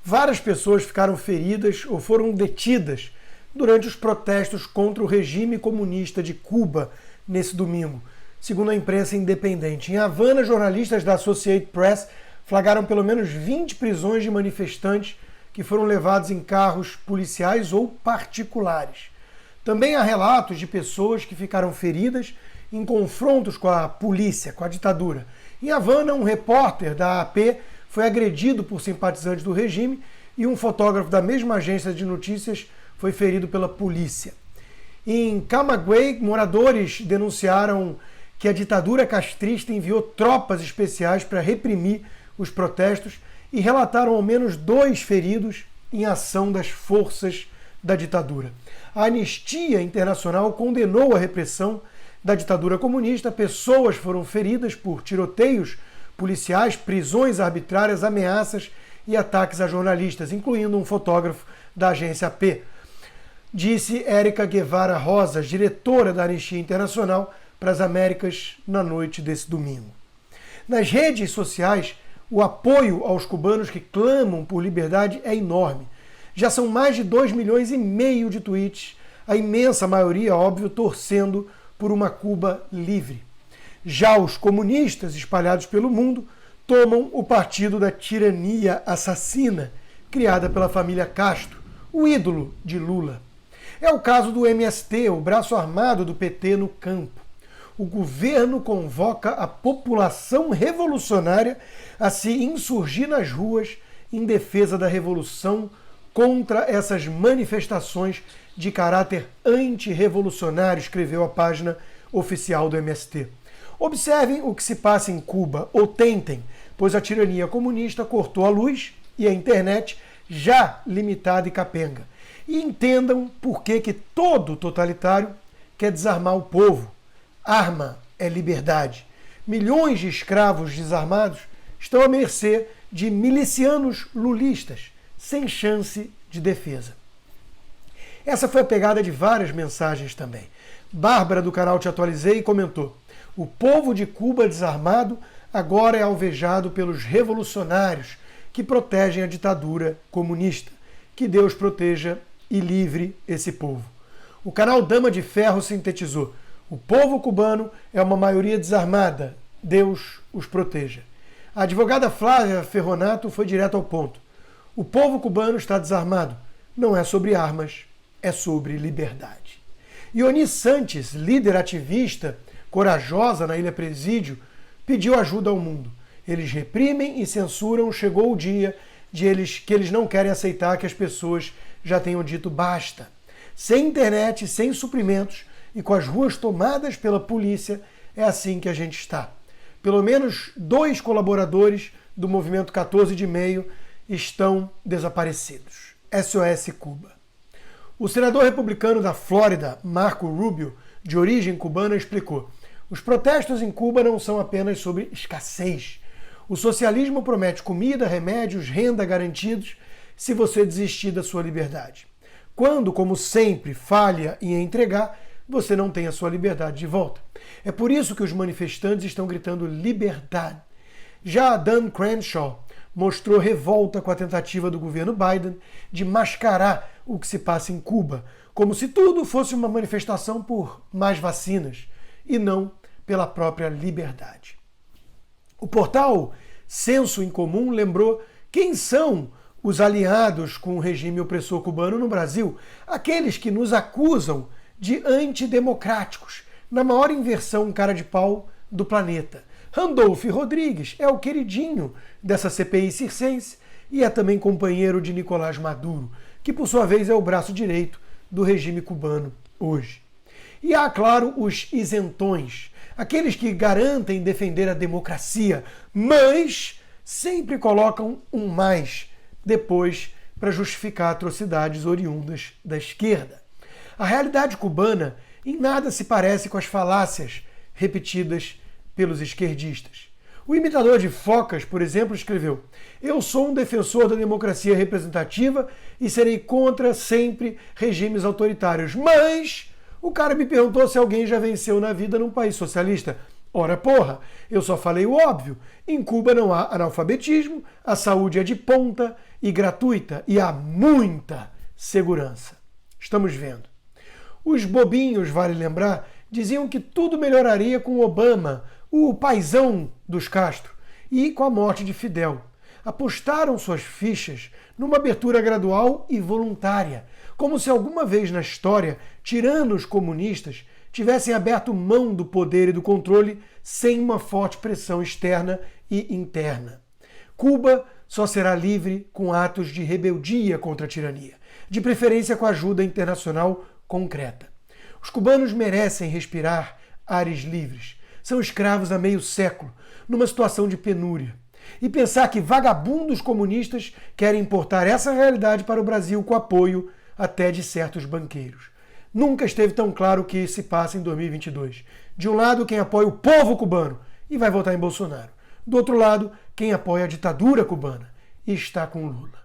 Várias pessoas ficaram feridas ou foram detidas durante os protestos contra o regime comunista de Cuba nesse domingo, segundo a imprensa independente. Em Havana, jornalistas da Associated Press flagraram pelo menos 20 prisões de manifestantes que foram levados em carros policiais ou particulares. Também há relatos de pessoas que ficaram feridas em confrontos com a polícia, com a ditadura. Em Havana, um repórter da AP foi agredido por simpatizantes do regime e um fotógrafo da mesma agência de notícias foi ferido pela polícia. Em Camagüey, moradores denunciaram que a ditadura castrista enviou tropas especiais para reprimir os protestos e relataram ao menos 2 feridos em ação das forças da ditadura. A Anistia Internacional condenou a repressão da ditadura comunista. Pessoas foram feridas por tiroteios policiais, prisões arbitrárias, ameaças e ataques a jornalistas, incluindo um fotógrafo da agência AP. Disse Érica Guevara Rosas, diretora da Anistia Internacional para as Américas, na noite desse domingo. Nas redes sociais, o apoio aos cubanos que clamam por liberdade é enorme. Já são mais de 2,5 milhões de tweets, a imensa maioria, óbvio, torcendo por uma Cuba livre. Já os comunistas espalhados pelo mundo tomam o partido da tirania assassina criada pela família Castro, o ídolo de Lula. É o caso do MST, o braço armado do PT no campo. O governo convoca a população revolucionária a se insurgir nas ruas em defesa da revolução contra essas manifestações de caráter antirrevolucionário, escreveu a página oficial do MST. Observem o que se passa em Cuba, ou tentem, pois a tirania comunista cortou a luz e a internet, já limitada e capenga. E entendam por que todo totalitário quer desarmar o povo. Arma é liberdade. Milhões de escravos desarmados estão à mercê de milicianos lulistas, sem chance de defesa. Essa foi a pegada de várias mensagens também. Bárbara, do canal Te Atualizei, comentou: o povo de Cuba desarmado agora é alvejado pelos revolucionários que protegem a ditadura comunista. Que Deus proteja e livre esse povo. O canal Dama de Ferro sintetizou: o povo cubano é uma maioria desarmada. Deus os proteja. A advogada Flávia Ferronato foi direto ao ponto. O povo cubano está desarmado. Não é sobre armas, é sobre liberdade. Ioni Santos, líder ativista, corajosa na Ilha Presídio, pediu ajuda ao mundo. Eles reprimem e censuram. Chegou o dia que eles não querem aceitar que as pessoas já tenham dito basta. Sem internet, sem suprimentos e com as ruas tomadas pela polícia, é assim que a gente está. Pelo menos 2 colaboradores do movimento 14 de Maio estão desaparecidos. SOS Cuba. O senador republicano da Flórida, Marco Rubio, de origem cubana, explicou: os protestos em Cuba não são apenas sobre escassez. O socialismo promete comida, remédios, renda garantidos se você desistir da sua liberdade. Quando, como sempre, falha em entregar, você não tem a sua liberdade de volta. É por isso que os manifestantes estão gritando liberdade. Já Dan Crenshaw mostrou revolta com a tentativa do governo Biden de mascarar o que se passa em Cuba, como se tudo fosse uma manifestação por mais vacinas e não pela própria liberdade. O portal Senso em Comum lembrou quem são os aliados com o regime opressor cubano no Brasil, aqueles que nos acusam de antidemocráticos, na maior inversão cara de pau do planeta. Randolph Rodrigues é o queridinho dessa CPI circense e é também companheiro de Nicolás Maduro, que por sua vez é o braço direito do regime cubano hoje. E há, claro, os isentões, aqueles que garantem defender a democracia, mas sempre colocam um mais depois para justificar atrocidades oriundas da esquerda. A realidade cubana em nada se parece com as falácias repetidas pelos esquerdistas. O imitador de focas, por exemplo, escreveu: eu sou um defensor da democracia representativa e serei contra sempre regimes autoritários. Mas o cara me perguntou se alguém já venceu na vida num país socialista. Ora porra, eu só falei o óbvio. Em Cuba não há analfabetismo, a saúde é de ponta e gratuita e há muita segurança. Estamos vendo. Os bobinhos, vale lembrar, diziam que tudo melhoraria com Obama, o paizão dos Castro, e com a morte de Fidel. Apostaram suas fichas numa abertura gradual e voluntária, como se alguma vez na história tiranos comunistas tivessem aberto mão do poder e do controle sem uma forte pressão externa e interna. Cuba só será livre com atos de rebeldia contra a tirania, de preferência com ajuda internacional concreta. Os cubanos merecem respirar ares livres. São escravos há meio século, numa situação de penúria. E pensar que vagabundos comunistas querem importar essa realidade para o Brasil com apoio até de certos banqueiros. Nunca esteve tão claro o que se passa em 2022. De um lado, quem apoia o povo cubano e vai votar em Bolsonaro. Do outro lado, quem apoia a ditadura cubana e está com Lula.